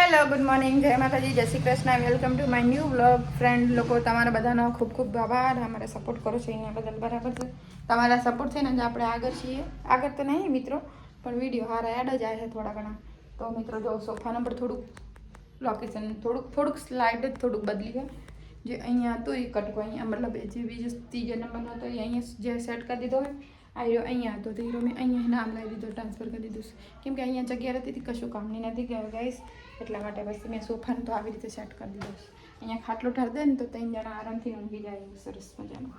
Hello good morning, જય માતાજી, જય Shri Krishna, welcome to my new vlog. Friend લોકો, તમારા બધાનો ખૂબ ખૂબ આભાર. અમારે સપોર્ટ કરો છો એના બદલ બરાબર છે. તમારા સપોર્ટ થઈને જ આપણે આગળ છીએ. આગળ તો નહીં મિત્રો, પણ વિડીયો હારા એડ જ આવે છે થોડા ઘણા. તો મિત્રો જો સોફા નંબર થોડુંક લોકેશન થોડુંક સ્લાઇડ જ થોડુંક બદલી છે. જે અહીંયા હતું એ કટકો અહીંયા મતલબ જે બીજો ત્રીજો નંબરનો હતો એ અહીંયા જે સેટ કરી દીધો હોય. આયો અહીંયા હતો તો હીરો મેં અહીંયા નામ લઈ દીધું, ટ્રાન્સફર કરી દીધું. કેમ કે અહીંયા જગ્યા રહેતી હતી, કશું કામની નથી ગયો ગાઈસ, એટલા માટે પછી મેં સોફાને તો આવી રીતે સેટ કરી દીધું. અહીંયા ખાટલો ઠાર દે ને તો 3 જણા આરામથી ઊંઘી જાય, સરસ મજાનું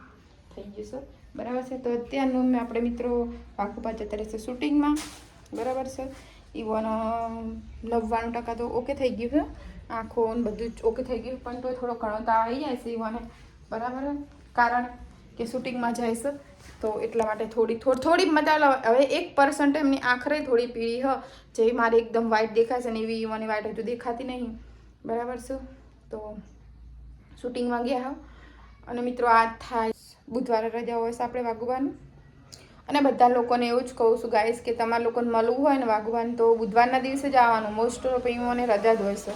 થઈ જશે બરાબર છે. તો અત્યારનું મેં આપણે મિત્રો વાઘુપા જતા રહેશે શૂટિંગમાં બરાબર છે. ઇવન 99% તો ઓકે થઈ ગયું છે, આંખો ને બધું જ ઓકે થઈ ગયું, પણ તો થોડો ઘણો તો આવી જાય છે ઇવન બરાબર, કારણ કે શૂટિંગમાં જાય છે તો એટલા માટે થોડી મતલબ હવે 1% એમની આંખરે થોડી પીળી હ, જેવી મારી એકદમ વ્હાઈટ દેખાય છે ને એવી મને વ્હાઈટ હજુ દેખાતી નહીં બરાબર છે. તો શૂટિંગમાં ગયા હા અને મિત્રો આ થાય બુધવારે રજા હોય છે આપણે વાઘુબાનું. અને બધા લોકોને એવું જ કહું છું ગાઈસ કે તમારા લોકોને મળવું હોય ને વાઘુબાન તો બુધવારના દિવસે જ આવવાનું. મોસ્ટ ઓફ મને રજા જ હોય છે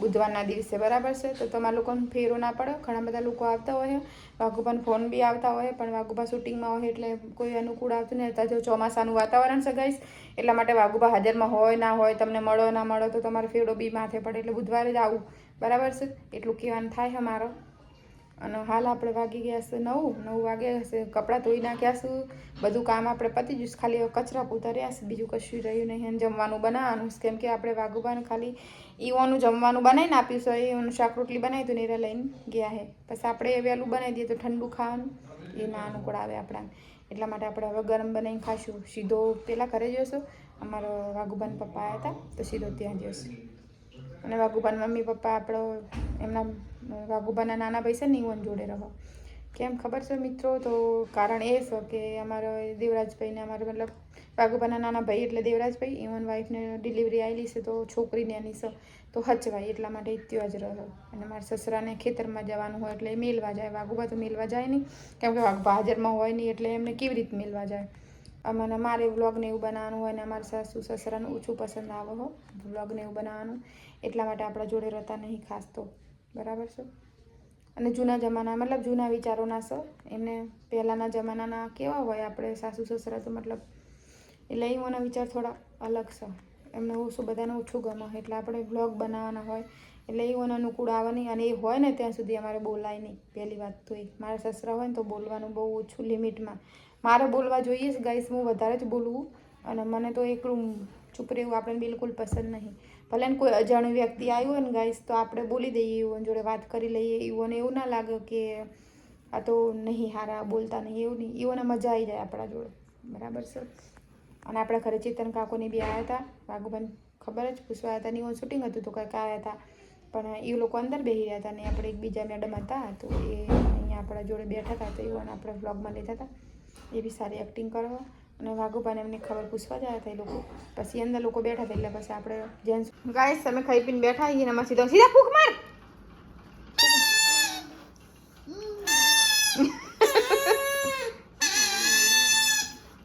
બુધવારના દિવસે બરાબર છે. તો તમારા લોકોને ફેરો ના પડે, ઘણા બધા લોકો આવતા હોય, વાઘુબાન ફોન બી આવતા હોય, પણ વાઘુબા શૂટિંગમાં હોય એટલે કોઈ અનુકૂળ આવતું નહીં. અત્યારે જો ચોમાસાનું વાતાવરણ છે ગાઈસ, એટલા માટે વાઘુબા હાજરમાં હોય ના હોય, તમને મળો ના મળો તો તમારે ફેરો બી માથે પડે, એટલે બુધવારે જ આવું બરાબર છે. એટલું કહેવાનું થાય છે મારો. અને હાલ આપણે વાગી ગયા છે 9 વાગ્યા હશે, કપડાં ધોઈ નાખ્યા છે, બધું કામ આપણે પતી ગયું, ખાલી કચરા પૂતા રહ્યા છે, બીજું કશું રહ્યું નહીં. અને જમવાનું બનાવવાનું, કેમ કે આપણે વાઘુબાને ખાલી ઈવાનું જમવાનું બનાવીને આપ્યું છે, ઈવાનું શાક રોટલી બનાવી તો નેરા લઈને ગયા છે. પછી આપણે વહેલું બનાવી દઈએ તો ઠંડુ ખાવાનું એ ના અનુકૂળ આવે આપણાને, એટલા માટે આપણે હવે ગરમ બનાવીને ખાશું. સીધો પહેલાં ઘરે જઈશું, અમારો વાઘુબાન પપ્પા આવ્યા હતા તો સીધો ત્યાં જઈશું. અને વાઘુબાન મમ્મી પપ્પા આપણો એમના વાઘુબાના નાના ભાઈ છે ને ઈવન જોડે રહો. કેમ ખબર છે મિત્રો? તો કારણ એ છે કે અમારો દેવરાજભાઈને અમારે મતલબ વાઘુબાના નાના ભાઈ એટલે દેવરાજભાઈ, ઈવન વાઈફને ડિલિવરી આવેલી છે તો છોકરીને એની છે તો હચવાય, એટલા માટે ત્યાં જ રહ્યો. અને મારા સસરાને ખેતરમાં જવાનું હોય એટલે મેલવા જાય. વાઘુબા તો મેલવા જાય નહીં, કેમ કે વાઘુબા હાજરમાં હોય નહીં, એટલે એમને કેવી રીતે મેલવા જાય. અને મારે વ્લોગને એવું બનાવવાનું હોય ને અમારા સાસુ સસરાને ઓછું પસંદ આવે હો વ્લોગને એવું બનાવવાનું, એટલા માટે આપણા જોડે રહેતા નહીં ખાસ તો બરાબર છે. અને જૂના જમાના મતલબ જૂના વિચારોના છે, એમને પહેલાંના જમાનાના કેવા હોય આપણે સાસુ સસરા તો મતલબ એટલે એઓના વિચાર થોડા અલગ છે. એમને ઓછું બધાને ઓછું ગમે, એટલે આપણે બ્લોગ બનાવવાના હોય એટલે એઓને અનુકૂળ આવે નહીં. અને એ હોય ને ત્યાં સુધી અમારે બોલાય નહીં. પહેલી વાત તો એ મારા સસરા હોય ને તો બોલવાનું બહુ ઓછું લિમિટમાં. મારે બોલવા જોઈએ જ ગાઈસ, હું વધારે જ બોલવું, અને મને તો એકલું ચૂપ રહેવું આપણે બિલકુલ પસંદ નહીં. ભલે ને કોઈ અજાણ્યું વ્યક્તિ આવ્યું હોય ને ગાઈસ તો આપણે બોલી દઈએ, એવું જોડે વાત કરી લઈએ, એવું ના લાગે કે આ તો નહીં હારા બોલતા નહીં, એવું નહીં. એઓને મજા આવી જાય આપણા જોડે બરાબર છે. અને આપણા ઘરે ચેતન કાકોની બી આવ્યા હતા, વાઘુબાન ખબર જ પૂછવા આવ્યા હતા ને, એવું શૂટિંગ હતું તો કંઈક આવ્યા હતા, પણ એ લોકો અંદર બેસી રહ્યા હતા ને આપણે એક બીજા મેડમ હતા તો એ અહીંયા આપણા જોડે બેઠા હતા, તો એઓને આપણે વ્લોગમાં લીધા હતા. એ બી સારી એક્ટિંગ કરવા. અને વાઘુબાને એમને ખબર પૂછવા જ આવ્યા હતા એ લોકો. પછી અંદર લોકો બેઠા હતા એટલે પછી આપણે જેન્ટ્સ ગાઈસ તમે ખાઈ પીને બેઠા આવીએ એમાં સીધા ફૂંક માર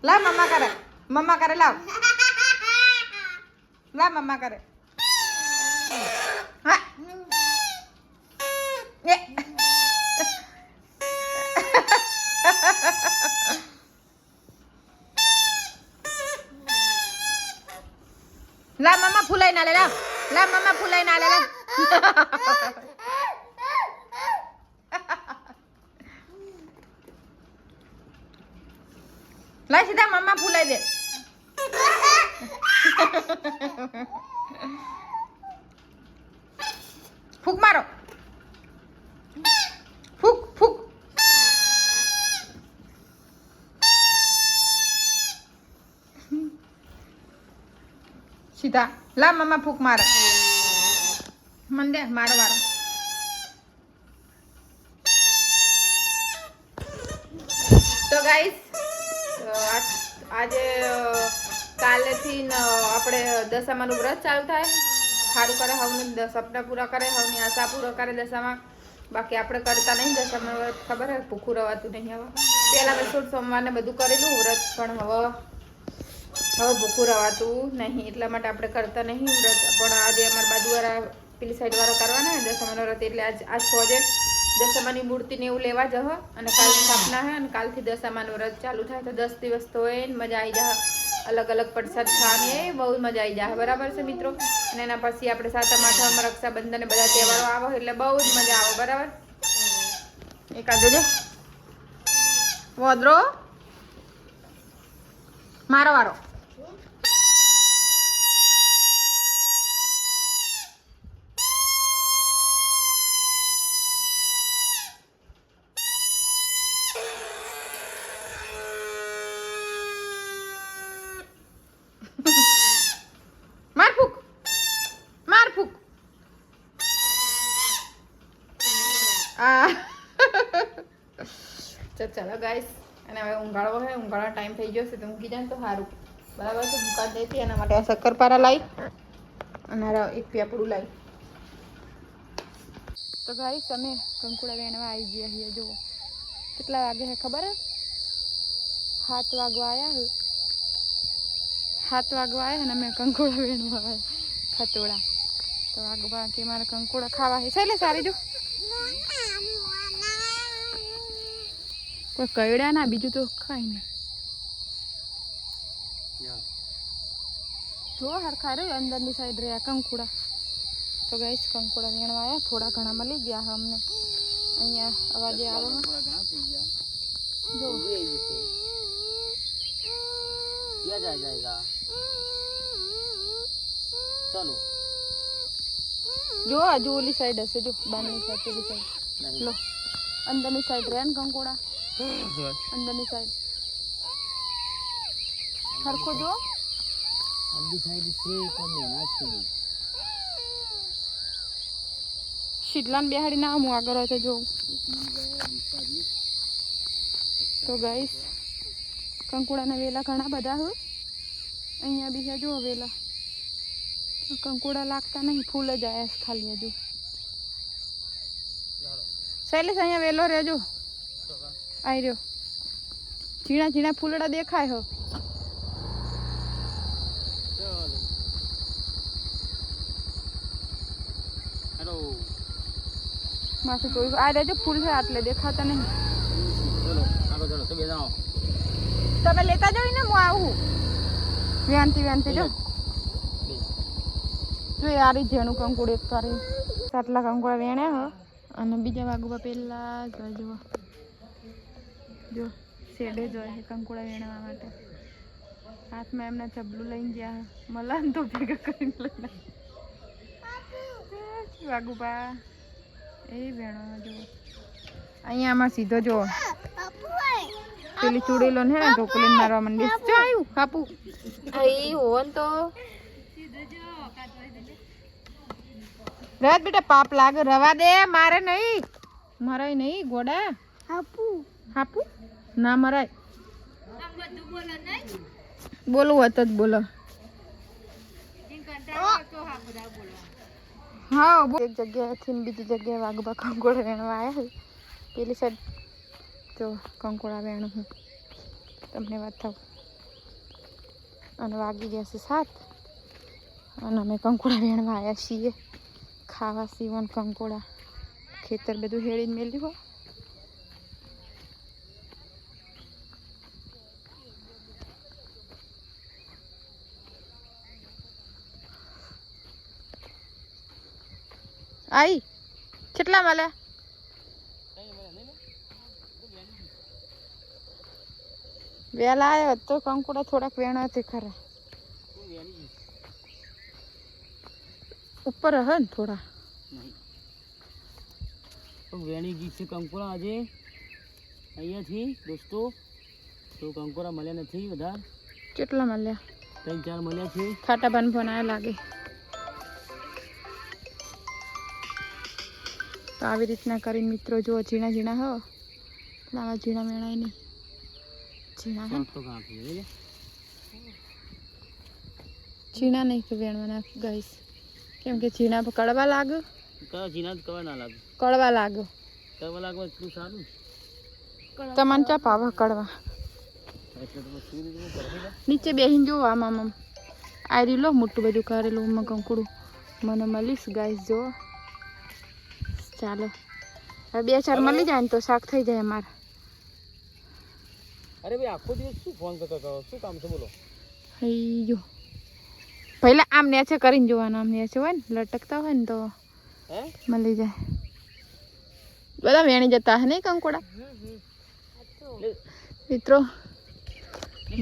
લા મમ્મા કરે લાવ મમ્મા કરે હા લા મમ્મા ફૂલાઈ ના લે લા મમ્મા ફૂલાઈ ના લે લા લા સીધા મમ્મા ફૂલાઈ દે ફૂક મારો ફૂક સીધા લા મમ્મા ફૂક મારે મન દે મારો વારો. તો ગાઈસ આજે કાલેથી આપણે દશામાનું વ્રત ચાલુ થાય. સારું કરે હવની સપના પૂરા કરે, હવની આશા પૂરા કરે દશામાં. બાકી આપણે કરતા નહીં દશામાં વ્રત, ખબર હે ભૂખું રવાતું નહીં. હવે પહેલાં મેં સોમવારને બધું કરેલું વ્રત, પણ હવે હવે ભૂખું રવાતું નહીં એટલા માટે આપણે કરતા નહીં વ્રત. પણ આજે અમારા બાજુવાળા પેલી સાઈડ વાળા કરવાના ને દશામાનો વ્રત એટલે આજ ફોજે દશામાની મૂર્તિને એવું લેવા જહ અને કાલ સ્થાપના હે અને કાલથી દશામાનું વ્રત ચાલુ થાય તો 10 દિવસ તો એને મજા આવી જાય. અલગ અલગ પ્રસાદ ખાવાની બહુ મજા આવી જાય. બરાબર છે મિત્રો. અને એના પછી આપણે સાતમ આઠમ રક્ષાબંધન બધા તહેવારો આવે એટલે બહુ જ મજા આવે. બરાબર. એકાદ જોજે વોદરો મારો વારો. ચાલો ગાઈસ અને હવે ઊંઘાડવો છે. ઊંઘાડવાનો ટાઈમ થઈ ગયો છે તો મૂકી જાય તો સારું. બરાબર છે. દુકાન જઈતી એના માટે આ શક્કરપારા લાવી અને એક પેપડું લાવી. તો ગાઈસ અમે કંકુડા વેણવા આવી ગયા છીએ. જુઓ કેટલા વાગે છે ખબર હે? 7 વાગવા આવ્યા હે. 7 વાગવા આવ્યા ને અમે કંકુડા વેણવા આવ્યા ખતોડા. તો વાગવા કે મારે કંકુડા ખાવા છે. ચાલે સારી જો કોઈ કયડા ના બીજું તો ખાઈ ને જો હરખા રે અંદરની સાઈડ રહ્યા કંકુડા. તો ગાઈસ કંકુડા વેણવા આવ્યા. થોડા ઘણા મળી ગયા છે અમને. અહીંયા અવાજે આવે જો હજુ ઓલી સાઈડ હશે. જો બારની સાઈડ પેલી સાઈડ લો અંદરની સાઈડ રહ્યા ને કંકુડા અંદરની સાઈડ હરખો જો શીતલાને બેહાડી ના હું આગળ હોય તો જોઉં. તો ગાઈસ કંકુડાના વેલા ઘણા બધા હોય. અહીંયા બી છે જો વેલા. કંકુડા લાગતા નહીં ફૂલ જ આવ્યા ખાલી હજુ. શૈલેષ અહીંયા વેલો રહેજો. આવી રહ્યો. ઝીણા ઝીણા ફૂલડા દેખાય હો. માથું જોયું આ રહેજો. ફૂલ છે આટલે દેખાતા નહીં. તમે લેતા જાવ ને હું આવું વ્યાનતી વ્યાનતી જો યારી જેણું કંકુડ એક તારી આટલા કંકુડા વેણ્યા હો. અને બીજા વાગવા પેલા જો જો શેડે જોઈએ કંકુડા વેણવા માટે. હાથમાં એમના ચબલું લઈને ગયા મલાન તો ભેગા કરીને લઈને વાગુબા એ વેણવા જો. અહીંયા આમાં સીધો જો પેલી ચૂડેલો ને ઢોકલીને મારવા માંડી. જો આવ્યું કાપુ અહીં હોન તો રાત બેટા પાપ લાગે. રવા દે મારે નહીં મરાય નહીં ગોડા. હાપુ હાપુ ના મરાય. બોલવું હોત જ બોલો. હા એક જગ્યાએથી બીજી જગ્યાએ વાગબા કંકોડા વેણવા આવ્યા. પેલી સાઈડ જો કંકોડા વેણું હું તમને વાત થાવ. અને વાગી ગયા છે 7 અને અમે કંકોડા વેણવા આવ્યા છીએ. ખાવા સીવન કંકોડા ખેતર બધું હેળીને મેલ્યું હોય. आई કેટલા મળ્યા? વેલા આવ્યો તો કંકુડા થોડાક વેણા તે ખરા ઉપર હે ને થોડા વેણી ગઈ છે કંકુડા આજે અહીંયાથી દોસ્તો. તો કંકુડા મળ્યા નથી વધારે. કેટલા મળ્યા? 3-4 મળ્યા છે. ખાટા બન બનાયા લાગે. તો આવી રીતના કરીને મિત્રો જો ઝીણા ઝીણા હો લાવા ઝીણા મેણાય નહીં ઝીણા હે તો કાંઈ ઝીણા નહીં કે વેણવાના ગાઈસ. કેમ કે ઝીણા કડવા લાગે. ઝીણા કડવા ના લાગે. કડવા લાગે. કડવા લાગવા એટલું સારું. તમને ચા પાવા કડવા એટલે તો શું લીધું કરી નીચે બેહીને જો આમ આમ આમ આ રહ્યું લો મોટું બધું કરેલું માં કંકુડું મને મળીશ ગાઈસ જો ચાલો હવે 2-4 મળી જાય ને તો શાક થઈ જાય અમારે અરે ભાઈ આખો દિવસ શું ફોન કરતો હતો શું કામ છે બોલો જો પહેલા આમ નેચે કરીને જોવાનું આમ નેચે હોય ને લટકતા હોય ને તો હે મળી જાય બધા વેણી જતા હે નહીં કંકોડા મિત્રો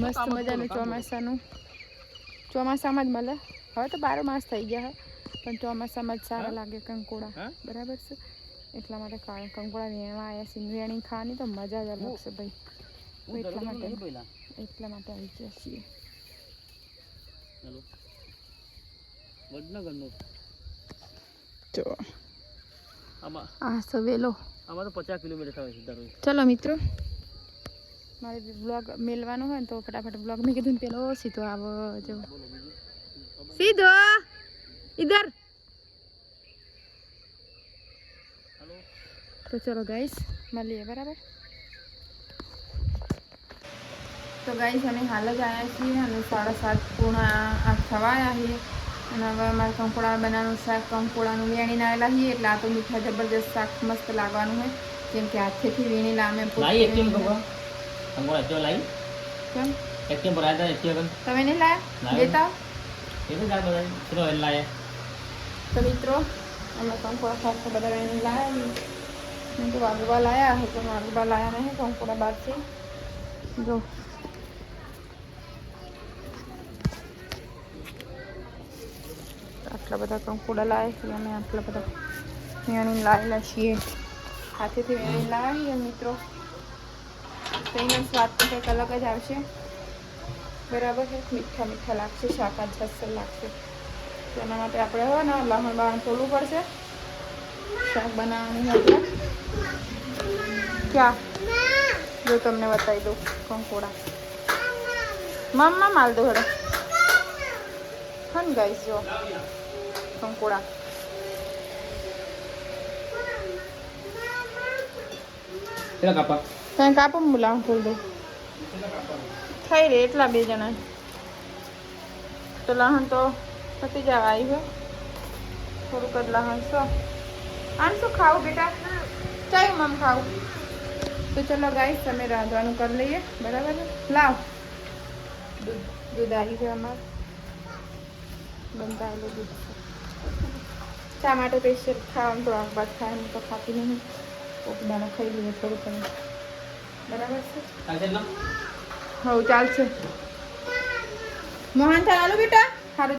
મસ્ત મજાનું ચોમાસામાં જ મળે હવે તો 12 માસ થઈ ગયા પણ ચોમાસામાં જ સારા લાગે કંકોડા બરાબર છે એટલા માટે કંકોડા વેણવા આવ્યા છે વેણી ખાવાની તો મજા જ અલગ છે ભાઈ એટલા માટે આવી ગયા છીએ હેલો વડનગરનો જો આમાં આ સવેલો આમાં તો 50 કિલોમીટર થાય છે દરરોજ ચલો મિત્રો મારે બ્લોગ મેલવાનો હોય ને તો ફટાફટ બ્લોગ મેં કીધું ને પેલો સીધો આવો જો સીધો ઇધર તો ચલો ગાઈસ મળીએ બરાબર તો ગાઈસ અમે હાલ જ આવ્યા છીએ અને 7:30 પૂર્ણ થવા આવ્યા છીએ અને હવે અમારે કંકોડા બનાવવાનું શાક કંકોડાનું વેણીને આવેલા છીએ એટલે આ તો મીઠા જબરજસ્ત શાક મસ્ત લાગવાનું હોય જેમ કે હાથેથી વેણીને અમે તમે નહીં લાયા લેતા તો મિત્રો અમે કંકોડા ખાસ તો બધા વેણી લાયા તો વાગવા લાયા હોય તો વાગવા લાયા નહીં કંકોડા બહારથી જો આટલા બધા કંકોડા લાવ્યા છીએ અમે આટલા બધા વેણી લાવેલા છીએ હાથેથી વેણી લાવ્યા છીએ મિત્રો તો એનો સ્વાદ તો કંઈક અલગ જ આવશે બરાબર છે મીઠા મીઠા લાગશે શાક જ અસર લાગશે તો એના માટે આપણે હવે ને લસણ બાણ તોડવું પડશે શાક બનાવવાની એટલે ક્યાં જો તમને બતાવી દઉં કંકોડા મમ્મા માલ દો હેડો હા ને ગાઈસ જો કંકોડા ત્યાં કાપો બોલાવ ખોલ દો થઈ રે એટલા 2 જણા તો લહણ તો પતી જવા આવી હોય થોડુંક જ લહણ છો આમ શું ખાવું બેટા ચાયું મમ ખાવું તો ચલો ગાઈસ તમે રાંધવાનું કરી લઈએ બરાબર લાવ દૂધ આવી ગયું અમારે બંધાયેલું દૂધ શા માટે સ્પેશિયલ ખાવાનું તો આગ બાદ ખાવાનું તો ખાતી નહીં કોક દાણો ખાઈ લઈએ થોડું તમે બરાબર છે હવ ચાલશે મોહન થાળ આલુ બેટા